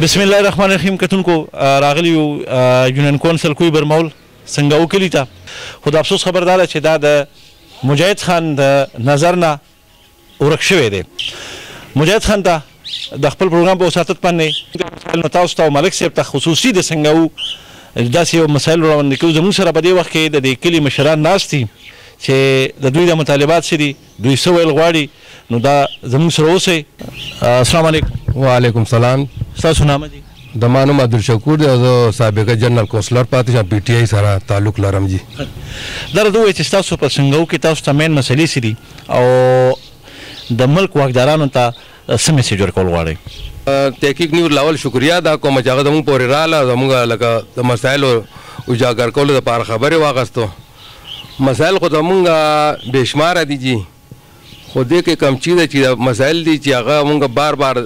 بسم الله الرحمن الرحیم. کتونکو راغلی یو یونین کونسل کوی برمول سنګاو کلی ته، خو د افسوس خبر دا ده چې دا د مجاهد خان د نظر نه ورک شوی دی. مجاهد خان ته د خپل پروګرام په وساتت باندې نو تاسو ته ملک صاحب ته خصوصي د سنګاو داسې یو مسایل راوړاندې کوو. زموږ سره په دې وخت کې د دې کلي مشران ناست دي چې د دوی د مطالبات څه دي، دوی څه ویل غواړي، نو دا زموږ سره اوسئ. السلام علیکم. وعلیکم سلام. ستاسو نامه دی؟ د ما نوم عبدالشکور دی او زه سابقه جنرال کونسلر پاتې شم، پی ټي آی سره تعلق لرم. جی دا راته ووایئ چې ستاسو په سنګاو کې تاسو ته مین مسلې څه دي او د ملک واکدارانو ته څه میسیج ورکول غواړئ؟ تحقیق نیور لاول شکریا ادا کوم چې هغه زموږ پورې راغله، زموږ لکه د مسایلو اجاګر کولو دپاره خبرې واخیستو. مسایل خو زموږ بې شماره دي جي، خو دې کې کم چیز چې مسایل دي چې هغه موږ بار بار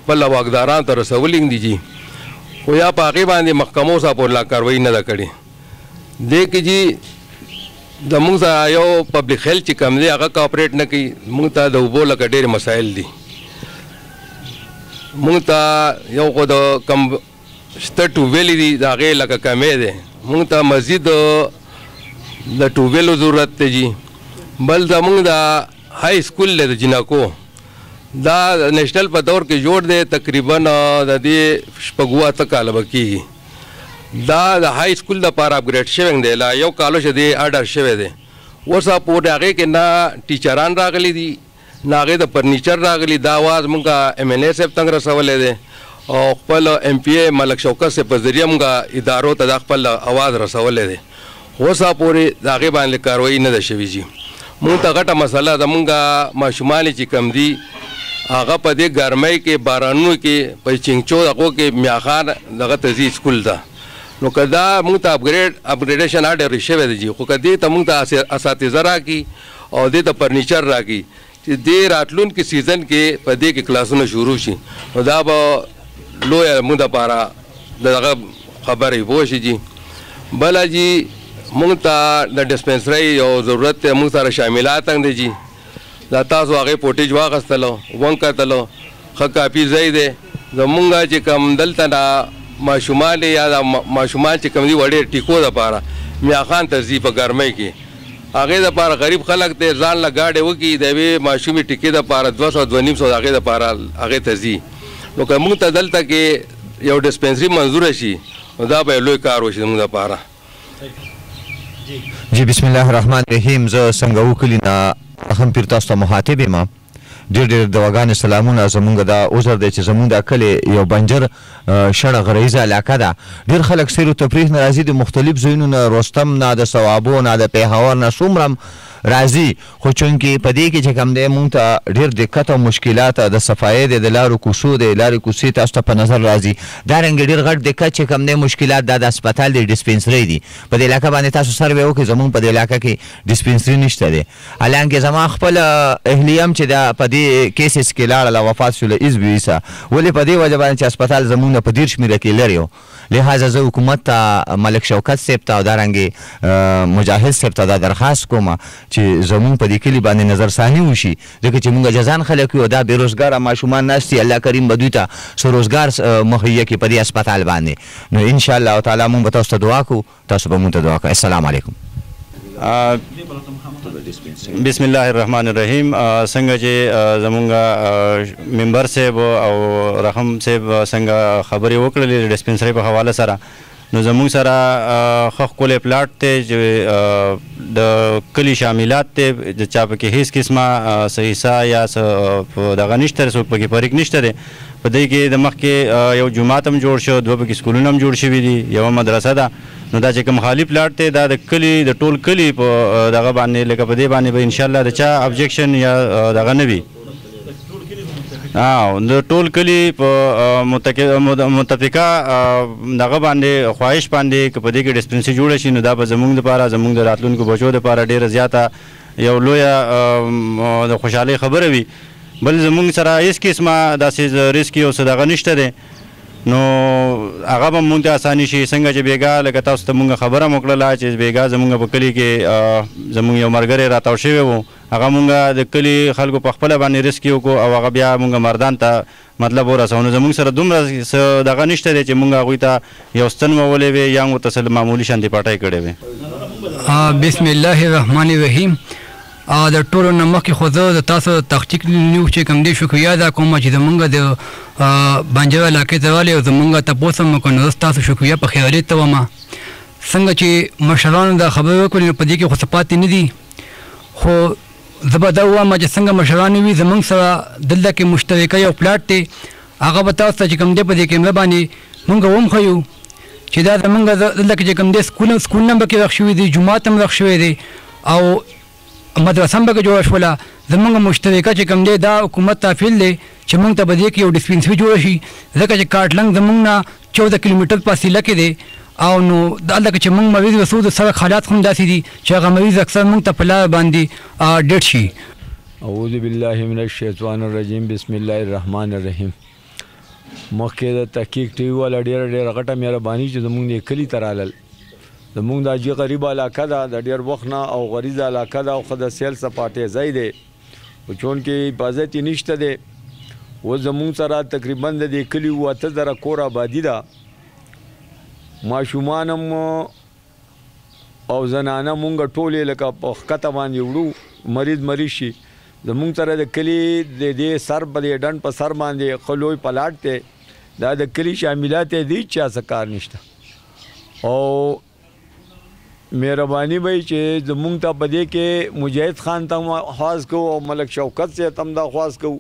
خپل واکدارانو ته رسولي دي جي، خو یا په هغې باندې محکمو سره پورې لا کاروایي نه ده کړې. دې کې جي زموږ سره یو پبلک هیلث چې کوم دی هغه کوپریټ نه کوي. موږ ته د اوبو لکه ډېرې مسایل دي. موږ ته یو خو د کم شته ټوبویلې دي د هغې لکه کمې دی. موږ ته مزید د ټوبویلو ضرورت دی جي. بل زموږ د های سکول دی د جنکو، دا نیشنل په دور کې جوړ دی، تقریبا د دې شپږ اته کاله به کېږي. دا د های سکول دپاره اپګریډ شوی دی، لا یو کالو چې دی اډر شوی دی. اوس پورې هغې کې نه ټیچران راغلي دي نه هغې د فرنیچر راغلي. دا اواز مونږ ایم ایل اے صاحب تنګ رسولی دی او خپل ایم پی اے ملک شوکت صاحب په ذریعه مونږ ادارو ته دا خپل اواز رسولی دی. اوس پورې د هغې باندې کاروایي نه ده شوې جي. مونږ ته غټه مسله زمونږ ماشومان چې کم دي هغه په دې ګرمۍ کې بارانونو کې په چینګچو هغو کې میاخان دغه ته ځي سکول ته. نو که دا مونږ ته اپګریډیشن اډر شوی دی جي، خو که دې ته مونږ ته اساتذه راکړي او دې ته فرنیچر راکړي چې دې راتلونکي سیزن کې په دې کې کلاسونه شروع شي، نو دا به لویه مونږ دپاره دغه خبرې پوه شي جي. بله جي مونږ ته د ډسپنسرۍ یو ضرورت دی، مونږ سره شاملات هم دی جي. دا تاسو هغې فوټیج واخیستلو وکتلو، ښه کافي ځای دی. زمونږ چې کوم دلته نه ماشومان یا د ماشومان چې کوم دي وړې ټیکو دپاره میاخان ته ځي په ګرمۍ کې، هغې دپاره غریب خلک دی ځان له ګاډۍ وکړي د یوې ماشومې ټیکې دپاره 200 250 د هغې دپاره هغې ته ځي. نو که مونږ ته دلته کې یو ډسپنسري منظوره شي نو دا به یو لوی کار وشي زموږ دپاره. جی بسم الله الرحمن الرحیم. زه سنګاو کلي نه هم پیر تاسو ته مخاطب یم. ډېر ډېر دواګانې سلامونه. زمونږ دا عذر دی چې زمونږ دا کلی یو بنجر شړه غریزه علاقه ده. ډېر خلک سیر و تفریح نه راځي، د مختلف ځایونو نه، رستم نه، د صوابو نه، د پیښور نه څومره راځي. خو چونکې په دې کې چې کوم دی مونږ ته ډېر دقت او مشکلات د صفایۍ دی، د لارو کوڅو دی، لارې کوڅې تاسو ته په نظر راځي. دارنګې ډېر غټ دقت چې کوم دی مشکلات دا د هسپتال دی، ډسپنسرۍ دي. په دې علاقه باندې تاسو سروې وکړئ، زمونږ په دې علاقه کې ډسپنسري نشته دی. حالانکې زما خپل اهلیه هم چې دا په دې کیسز کې لاړله وفات شوله ایزبیسه، ولې په دې وجه باندې چې هسپتال زمونږ نه په 10 شمېره کې لرې و. لہذا زه حکومت ته ملک شوکت صاحب ته او دارنګې مجاهد صاحب ته دا درخواست کوم چې زمونږ په دې کلي باندې نظرثاني وشي، ځکه چې مونږ جزان خلک یو، دا بېروزګاره ماشومان ناست دي. الله کریم به دوی ته څه روزګار مهیا کړي په دې هسپتال باندې. نو انشاءالله تعالی مونږ به تاسو ته دعا کوو، تاسو به مونږ ته دعا کوئ. السلام علیکم. بسم الله الرحمن الرحیم. څنګه چې زمونږ ممبر صاحب او رحم صاحب څنګه خبرې وکړلې ډسپنسرۍ په حواله سره، نو زمونږ سره ښه ښکلی پلاټ دی چې د کلي شاملات دی، د چا پکې هېڅ قسمه څه حصه یا څه دغه نشته دی، څوک پکې فریق نشته دی. په دې کې د مخکې یو جومات هم جوړ شو، 2 پکې سکولونه هم جوړ شوي دي، یوه مدرسه ده. نو دا چې کوم خالي پلاټ دی دا د کلي د ټول کلي په دغه باندې لکه په دې باندې به انشاءالله د چا ابجیکشن یا دغه نه وي. د ټول کلي په متفقه دغه باندې خواهش باندې که په دې کې ډسپنسري جوړه شي، نو دا به زموږ دپاره، زموږ د راتلونکو بچو دپاره ډېره زیاته یو لویه د خوشحالۍ خبره وي. بل زموږ سره هېڅ قسمه داسې ریسک او څه دغه نشته دی، نو هغه به مونږ ته اساني شي. څنګه چې بېګا لکه تاسو ته مونږ خبره هم وکړله چې بېګا زمونږ په کلي کې زمونږ یو ملګری راتاو شوی و، هغه مونږ د کلي خلکو په خپله باندې ریسکیو کو او هغه بیا مونږ مردان ته مطلب ورسو. نو زمونږ سره دومره څه دغه نشته دی چې مونږ هغوی ته یو ستن وولې وې یا ورته څه معمولي شانتې پټۍ کړې وې. بسم الله الرحمن الرحیم. د ټولو نه مخکې خو زه د تاسو تحقیق نیوز چې کوم دی شکریه ادا کوم چې زمونږ د بانجر علاقې ته راغلې او زمونږ تپوس هم وکړو. نو زه ستاسو شکریه په خیالي ته وم. څنګه چې مشرانو دا خبرې وکړې نو په دې کې خو څه پاتې نه دي، خو زه به دا ووایم چې څنګه مشران وي زمونږ سره دلته کې مشترکه یو پلاټ دی، هغه به تاسو ته چې کوم دی په دې کیمره باندې مونږ وښیو چې دا زمونږ دلته کې چې کوم دی سکولونه هم پکې رخ شوي دي، جومات هم رخ شوی دی او مدرسه هم پکې جوړه شوله. زمونږ مشترکه چې کوم دی دا حکومت ته اپیل دی چې مونږ ته په دې کې یو ډسپنسري جوړه شي، ځکه چې کاټلنګ زمونږ نه 14 کیلومیټر فاصله کې دی او نو دلته کې چې مونږ مریض وسو د سړک حالات هم داسې دي چې هغه مریض اکثر مونږ ته په لاره باندې ډېډ شي. اعوذ بالله من الشیطان الرجیم. بسم الله الرحمن الرحیم. مخکې د تحقیق ټي وي والا ډېره غټه مهرباني چې زمونږ دې کلي ته رالل. زمونږ دا چې غریبه علاقه ده د ډېر وخت نه او غریزه علاقه ده او ښه د سیل سپاټې ځای دی، خو چونکې حفاظت یې نشته دی. اوس زمونږ سره تقریبا د دې کلي 8000 کور آبادي ده. ماشومان هم او زنانه مونږ ټولې لکه په ښکته باندې وړو مریض شي. زمونږ سره د کلي د دې سر په دې ډنډ په سر باندې ښه لوی پلاټ دی، دا د کلي شاملات یې دي چا څه کار نشته. او مهرباني به چې زمونږ ته په دې کې مجاهد خان ته هم خواست کوو او ملک شوکت صاحب ته هم دا خواست کوو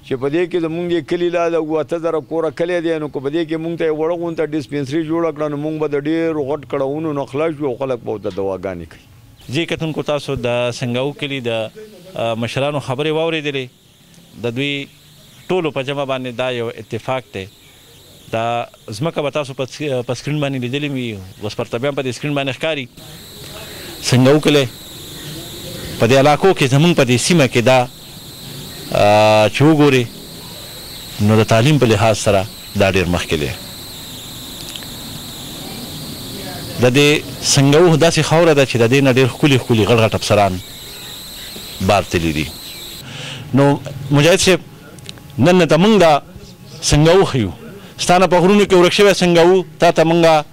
چې په دې کې زمونږ دې کلي لا د 8000 کوره کلی دی، نو که په دې کې مونږ ته یې وړه غونته ډسپنسري جوړه کړه نو مونږ به د ډېرو غټ کړاوونو نه خلاص شو او خلک به ورته دواګانې کوي. جی کتونکو تاسو د سنګاو کلي د مشرانو خبرې واورېدلې. د دوی ټولو په جمع باندې دا یو اتفاق دی. دا ځمکه به تاسو په سکرین باندې لیدلې وي، اوس پرته بیا په دې سکرین باندې ښکاري. سنګاو کلی په دې علاقو کې زمونږ په دې سیمه کې دا چې وګورې نو د تعلیم په لحاظ سره دا ډېر مخکې دی. د دې سنګاو داسې خاوره ده چې د دې نه ډېر ښکلي ښکلي غټ غټ افسران بار تللي دي. نو مجاهد صاحب نن ته موږ دا سنګاو ښیو، ستا نه په غرونو کې ورک شوی سنګاو تا ته موږ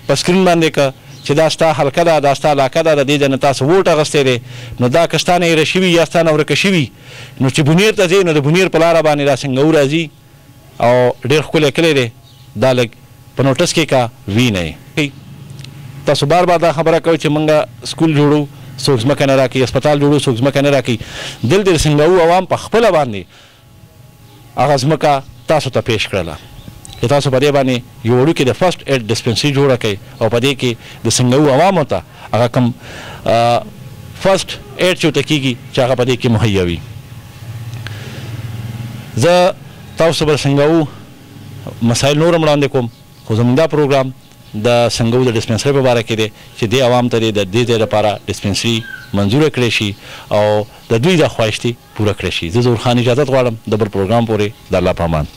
په سکرین باندې که چې دا ستا حلقه ده، دا ستا علاقه ده، د دې ځای نه تاسو ووټ اخیستی دی، نو دا که ستا نه هېره شوي یا ستا نه ورکه شوي نو چې بونیر ته ځې نو د بونیر په لاره باندې دا سنګاو راځي او ډېر ښکلی کلی دی. دا لږ په نوټس کې کا وینئ. تاسو بار دا خبره کوئ چې موږ سکول جوړو څوک ځمکه نه راکوي، هسپتال جوړو څوک ځمکه نه راکوي. دلته د سنګاو عوام په خپله باندې هغه ځمکه تاسو ته پیش کړله چې تاسو په دې باندې یو وړوکې د فرسټ ایډ ډسپنسري جوړه کړئ او په دې کې د سنګاو عوامو ته هغه کوم فرسټ ایډ چې ورته کېږي چې هغه په دې کې مهیا وي. زه تاسو به سنګاو مسایل نور هم وړاندې کوم، خو زموږ دا پروګرام د سنګاو د ډسپنسري په باره کې دی چې دې عوام ته د دې ځای لپاره ډسپنسري منظوره کړی شي او د دوی د خواهشتي پوره کړی شي. زه ظهور خان اجازت غواړم د بل پروګرام پورې د الله په امان.